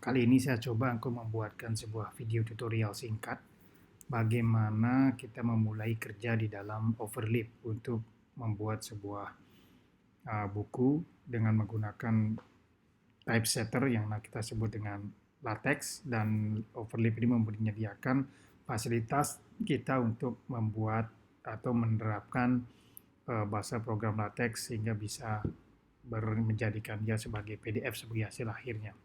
Kali ini saya coba untuk membuatkan sebuah video tutorial singkat bagaimana kita memulai kerja di dalam Overleaf untuk membuat sebuah buku dengan menggunakan typesetter yang kita sebut dengan latex, dan Overleaf ini menyediakan fasilitas kita untuk membuat atau menerapkan bahasa program latex sehingga bisa menjadikan dia sebagai PDF sebagai hasil akhirnya.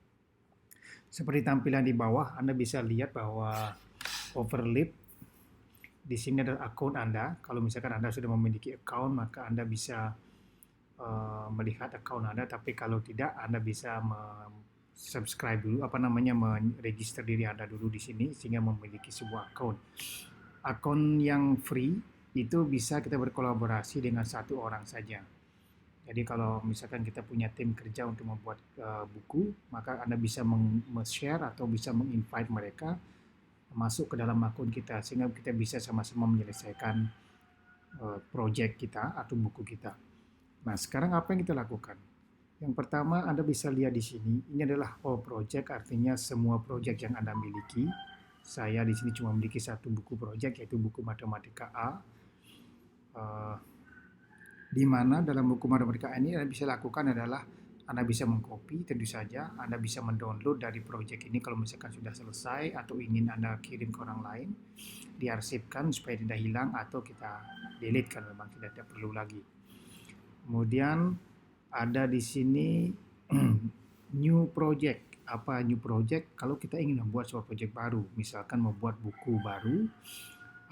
Seperti tampilan di bawah, Anda bisa lihat bahwa Overleaf di sini adalah akun Anda. Kalau misalkan Anda sudah memiliki akun, maka Anda bisa melihat akun Anda. Tapi kalau tidak, Anda bisa subscribe dulu, meregister diri Anda dulu di sini sehingga memiliki sebuah akun. Akun yang free itu bisa kita berkolaborasi dengan satu orang saja. Jadi kalau misalkan kita punya tim kerja untuk membuat buku, maka Anda bisa share atau bisa invite mereka masuk ke dalam akun kita sehingga kita bisa sama-sama menyelesaikan project kita atau buku kita. Nah, sekarang apa yang kita lakukan? Yang pertama, Anda bisa lihat di sini, ini adalah all project, artinya semua project yang Anda miliki. Saya di sini cuma memiliki satu buku project, yaitu buku Matematika A. Di mana dalam buku Matematika ini Anda bisa lakukan adalah Anda bisa mengcopy, tentu saja Anda bisa mendownload dari project ini kalau misalkan sudah selesai atau ingin Anda kirim ke orang lain, diarsipkan supaya tidak hilang atau kita delete kalau memang tidak perlu lagi. Kemudian ada di sini new project. Apa new project? Kalau kita ingin membuat sebuah project baru, misalkan membuat buku baru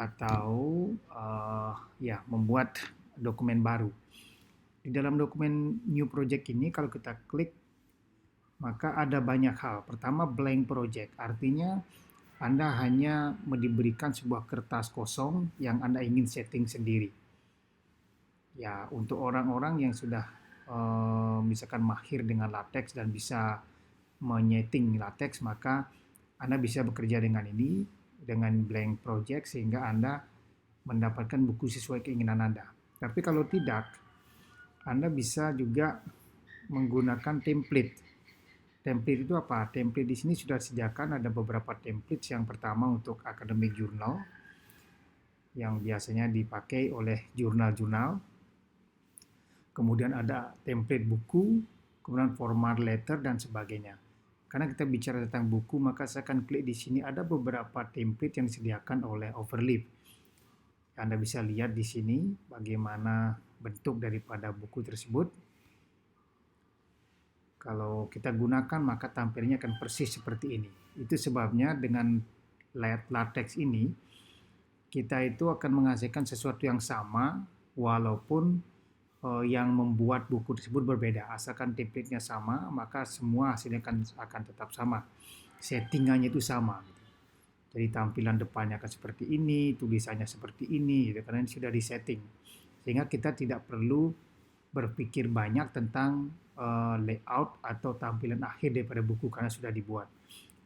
atau membuat dokumen baru. Di dalam dokumen new project ini kalau kita klik, maka ada banyak hal. Pertama, blank project, artinya Anda hanya diberikan sebuah kertas kosong yang Anda ingin setting sendiri. Ya, untuk orang-orang yang sudah misalkan mahir dengan latex dan bisa menyeting latex, maka Anda bisa bekerja dengan ini, dengan blank project, sehingga Anda mendapatkan buku sesuai keinginan Anda. Tapi kalau tidak, Anda bisa juga menggunakan template. Template itu apa? Template di sini sudah disediakan, ada beberapa template. Yang pertama untuk academic journal, yang biasanya dipakai oleh jurnal-jurnal. Kemudian ada template buku, kemudian format letter, dan sebagainya. Karena kita bicara tentang buku, maka saya akan klik di sini. Ada beberapa template yang disediakan oleh Overleaf. Anda bisa lihat di sini bagaimana bentuk daripada buku tersebut. Kalau kita gunakan, maka tampilnya akan persis seperti ini. Itu sebabnya dengan latex ini, kita itu akan menghasilkan sesuatu yang sama, walaupun yang membuat buku tersebut berbeda. Asalkan template-nya sama, maka semua hasilnya akan tetap sama. Settingannya itu sama. Jadi tampilan depannya akan seperti ini, tulisannya seperti ini, gitu, karena ini sudah disetting. Sehingga kita tidak perlu berpikir banyak tentang layout atau tampilan akhir daripada buku karena sudah dibuat.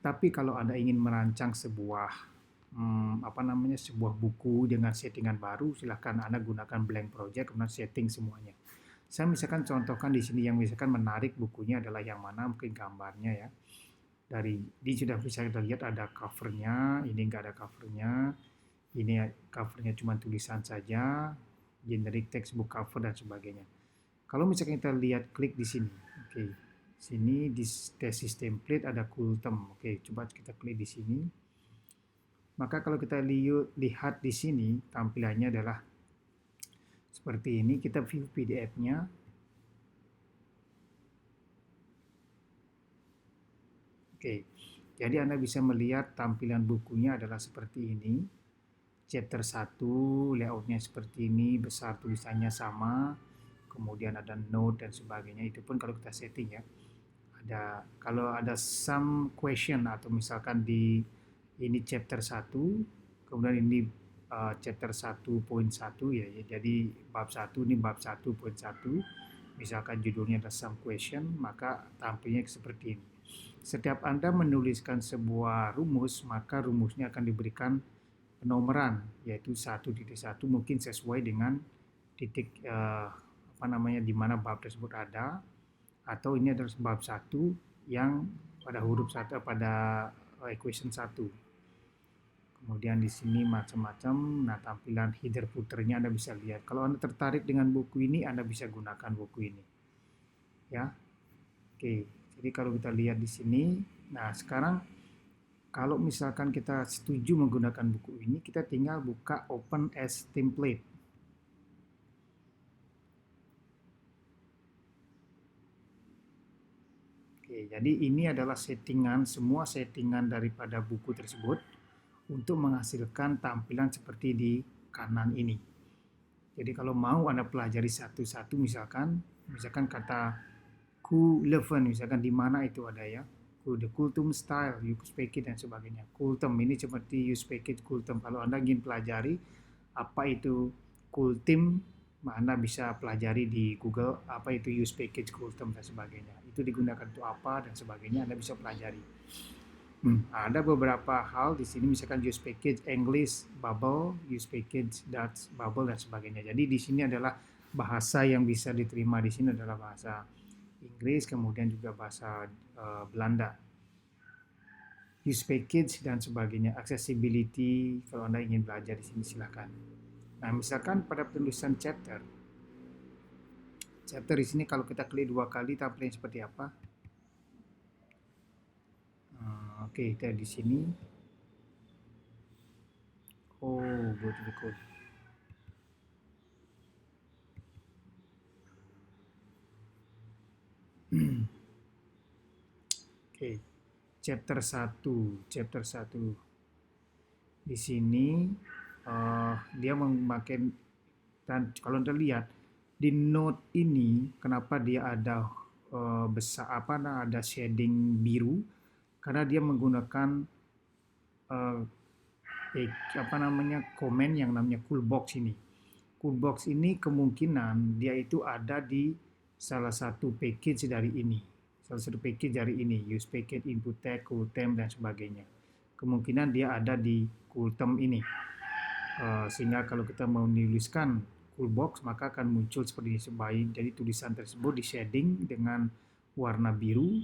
Tapi kalau Anda ingin merancang sebuah sebuah buku dengan settingan baru, silahkan Anda gunakan blank project, kemudian setting semuanya. Saya misalkan contohkan di sini yang misalkan menarik bukunya adalah yang mana, mungkin gambarnya ya. Ini sudah bisa kita lihat ada covernya, ini nggak ada covernya, ini covernya cuma tulisan saja, generic textbook cover dan sebagainya. Kalau misalkan kita lihat, klik di sini, oke, sini di thesis template ada Kultum, oke, coba kita klik di sini. Maka kalau kita lihat di sini tampilannya adalah seperti ini. Kita view PDF-nya. Oke, jadi Anda bisa melihat tampilan bukunya adalah seperti ini. Chapter 1, layoutnya seperti ini, besar tulisannya sama, kemudian ada note dan sebagainya. Itu pun kalau kita setting ya. Kalau ada some question atau misalkan ini chapter 1, kemudian ini chapter 1.1 ya. Jadi bab 1 ini bab 1.1. Misalkan judulnya ada some question, maka tampilnya seperti ini. Setiap Anda menuliskan sebuah rumus, maka rumusnya akan diberikan penomoran, yaitu 1.1 mungkin sesuai dengan titik di mana bab tersebut ada, atau ini adalah bab 1 yang pada huruf satu, pada equation 1. Kemudian di sini macam-macam. Nah, tampilan header footernya Anda bisa lihat. Kalau Anda tertarik dengan buku ini, Anda bisa gunakan buku ini. Ya. Oke. Jadi kalau kita lihat di sini, nah sekarang kalau misalkan kita setuju menggunakan buku ini, kita tinggal buka Open as Template. Oke, jadi ini adalah semua settingan daripada buku tersebut untuk menghasilkan tampilan seperti di kanan ini. Jadi kalau mau Anda pelajari satu-satu, misalkan kata Q11, misalkan di mana itu ada ya, the Kultum style, use package dan sebagainya. Kultum ini seperti use package Kultum. Kalau Anda ingin pelajari apa itu Kultum, Anda bisa pelajari di Google apa itu use package Kultum dan sebagainya. Itu digunakan untuk apa dan sebagainya, Anda bisa pelajari. Ada beberapa hal di sini, misalkan use package English bubble, use package Dutch bubble dan sebagainya. Jadi di sini adalah bahasa yang bisa diterima di sini adalah bahasa Inggris, kemudian juga bahasa Belanda. Use package dan sebagainya, accessibility. Kalau Anda ingin belajar di sini silakan. Nah, misalkan pada penulisan chapter di sini kalau kita klik 2 kali tampilannya seperti apa? Oke, kita di sini. Oh, go to the code. Oke, chapter 1. Di sini dia memakai, dan kalau Anda lihat di note ini kenapa dia ada besar ada shading biru, karena dia menggunakan komen yang namanya coolbox ini. Coolbox ini kemungkinan dia itu ada di salah satu package dari ini. Use package, input tag, cooltem dan sebagainya. Kemungkinan dia ada di cooltem ini. Sehingga kalau kita mau menuliskan coolbox, maka akan muncul seperti ini. Jadi tulisan tersebut di shading dengan warna biru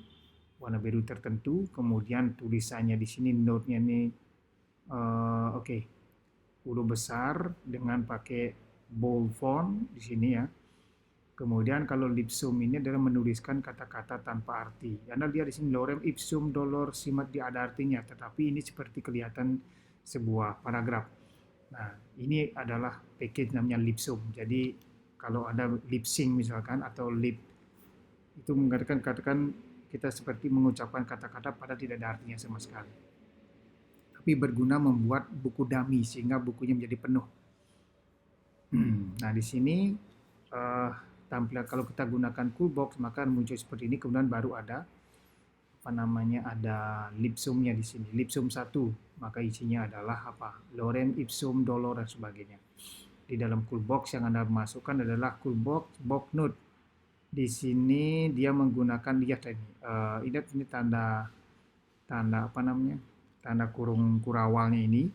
tertentu. Kemudian tulisannya di sini, note-nya ini huruf besar dengan pakai bold font di sini ya. Kemudian kalau lipsum ini adalah menuliskan kata-kata tanpa arti. Anda lihat di sini lorem ipsum dolor simat, dia ada artinya, tetapi ini seperti kelihatan sebuah paragraf. Nah, ini adalah package namanya lipsum. Jadi kalau ada lip sync misalkan atau lip, itu katakan kita seperti mengucapkan kata-kata pada tidak ada artinya sama sekali. Tapi berguna membuat buku dummy sehingga bukunya menjadi penuh. Nah, di sini tampilan kalau kita gunakan coolbox maka muncul seperti ini. Kemudian baru ada ada lipsumnya di sini, lipsum 1, maka isinya adalah lorem ipsum dolor dan sebagainya. Di dalam coolbox yang Anda masukkan adalah coolbox box note. Di sini dia menggunakan, lihat ini tanda tanda kurung kurawalnya ini.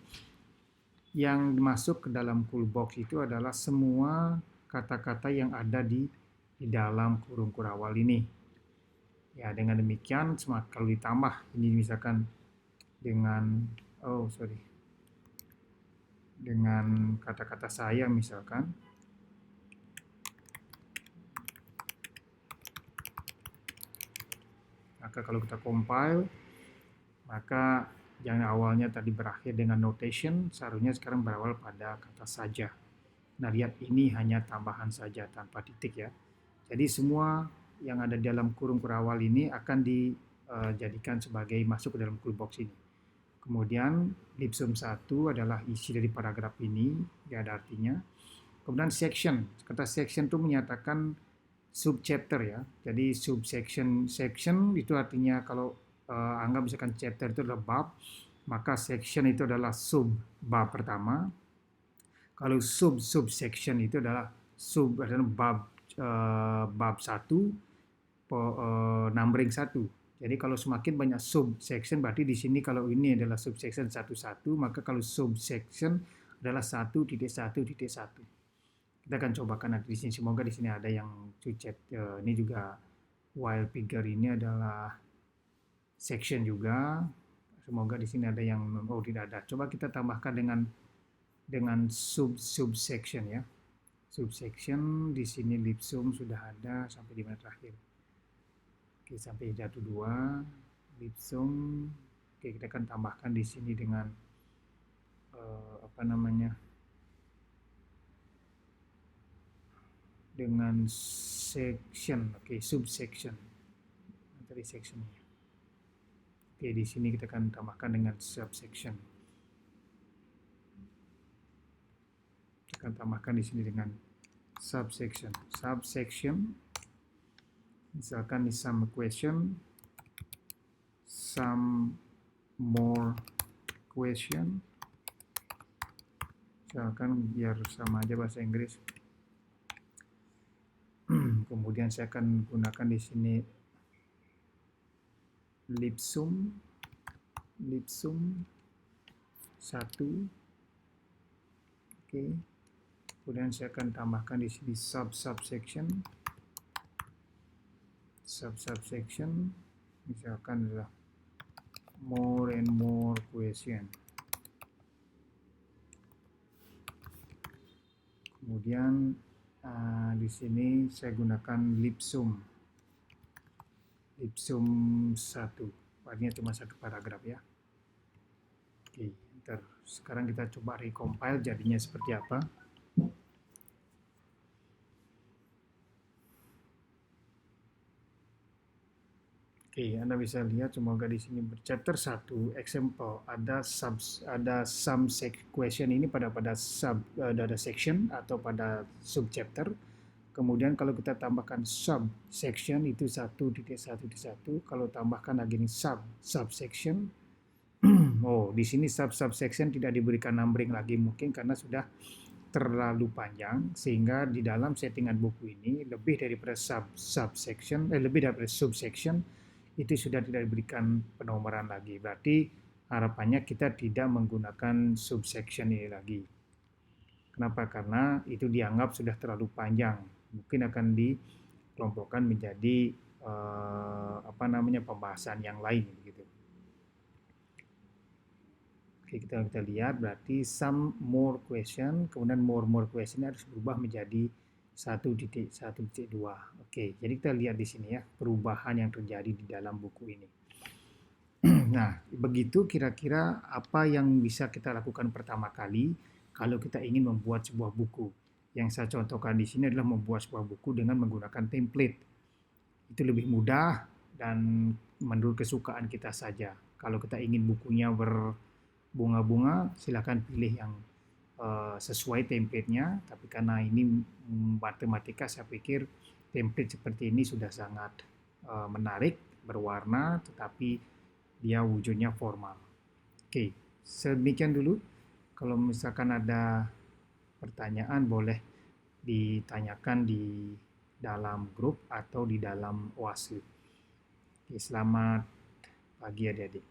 Yang masuk ke dalam coolbox itu adalah semua kata-kata yang ada di dalam kurung kurawal ini. Ya, dengan demikian kalau ditambah ini misalkan dengan dengan kata-kata saya misalkan, maka kalau kita compile, maka yang awalnya tadi berakhir dengan notation, seharusnya sekarang berawal pada kata saja. Nah, lihat ini hanya tambahan saja tanpa titik ya. Jadi semua yang ada dalam kurung kurawal ini akan dijadikan sebagai masuk ke dalam coolbox ini. Kemudian lipsum 1 adalah isi dari paragraf ini, dia ada artinya. Kemudian section, kata section itu menyatakan subchapter ya. Jadi section itu artinya kalau anggap misalkan chapter itu adalah bab, maka section itu adalah sub bab pertama. Kalau subsection itu adalah bab 1 numbering 1. Jadi kalau semakin banyak subsection, berarti di sini kalau ini adalah subsection 1, maka kalau subsection adalah 1.1.1. Kita akan cobakan nanti di sini. Semoga di sini ada yang cucet. Ini juga while figure ini adalah section juga. Semoga di sini ada yang tidak ada. Coba kita tambahkan dengan subsection ya. Subsection di sini lipsum sudah ada sampai di mana terakhir. Oke, sampai jatuh 2 lipsum. Oke, kita akan tambahkan di sini dengan dengan section. Oke, subsection. Dari sectionnya. Oke, di sini kita akan tambahkan dengan subsection. Kita akan tambahkan di sini dengan subsection. Subsection, misalkan di some question, some more question. Misalkan biar sama aja bahasa Inggris. Kemudian saya akan gunakan di sini lipsum 1. Oke. Kemudian saya akan tambahkan di sini subsection. Misalkan adalah more and more question. Kemudian di sini saya gunakan lipsum 1. Artinya cuma 1 paragraf ya. Oke, sekarang kita coba recompile jadinya seperti apa. Oke, Anda bisa lihat semoga di sini chapter 1 example ada some question ini pada ada section atau pada subchapter. Kemudian kalau kita tambahkan subsection itu 1.1.1, kalau tambahkan lagi ini subsection. Oh, di sini subsection tidak diberikan numbering lagi mungkin karena sudah terlalu panjang sehingga di dalam settingan buku ini lebih daripada subsection itu sudah tidak diberikan penomoran lagi. Berarti harapannya kita tidak menggunakan subsection ini lagi. Kenapa? Karena itu dianggap sudah terlalu panjang. Mungkin akan dikelompokkan menjadi pembahasan yang lain gitu. Oke, kita lihat berarti some more question, kemudian more question harus berubah menjadi 1.1.2. Oke, jadi kita lihat di sini ya perubahan yang terjadi di dalam buku ini. Nah, begitu kira-kira apa yang bisa kita lakukan pertama kali kalau kita ingin membuat sebuah buku. Yang saya contohkan di sini adalah membuat sebuah buku dengan menggunakan template. Itu lebih mudah dan menurut kesukaan kita saja. Kalau kita ingin bukunya berbunga-bunga, silakan pilih yang sesuai template-nya, tapi karena ini matematika, saya pikir template seperti ini sudah sangat menarik, berwarna, tetapi dia wujudnya formal. Oke, sedemikian dulu. Kalau misalkan ada pertanyaan, boleh ditanyakan di dalam grup atau di dalam OASU. Oke, selamat pagi adik-adik.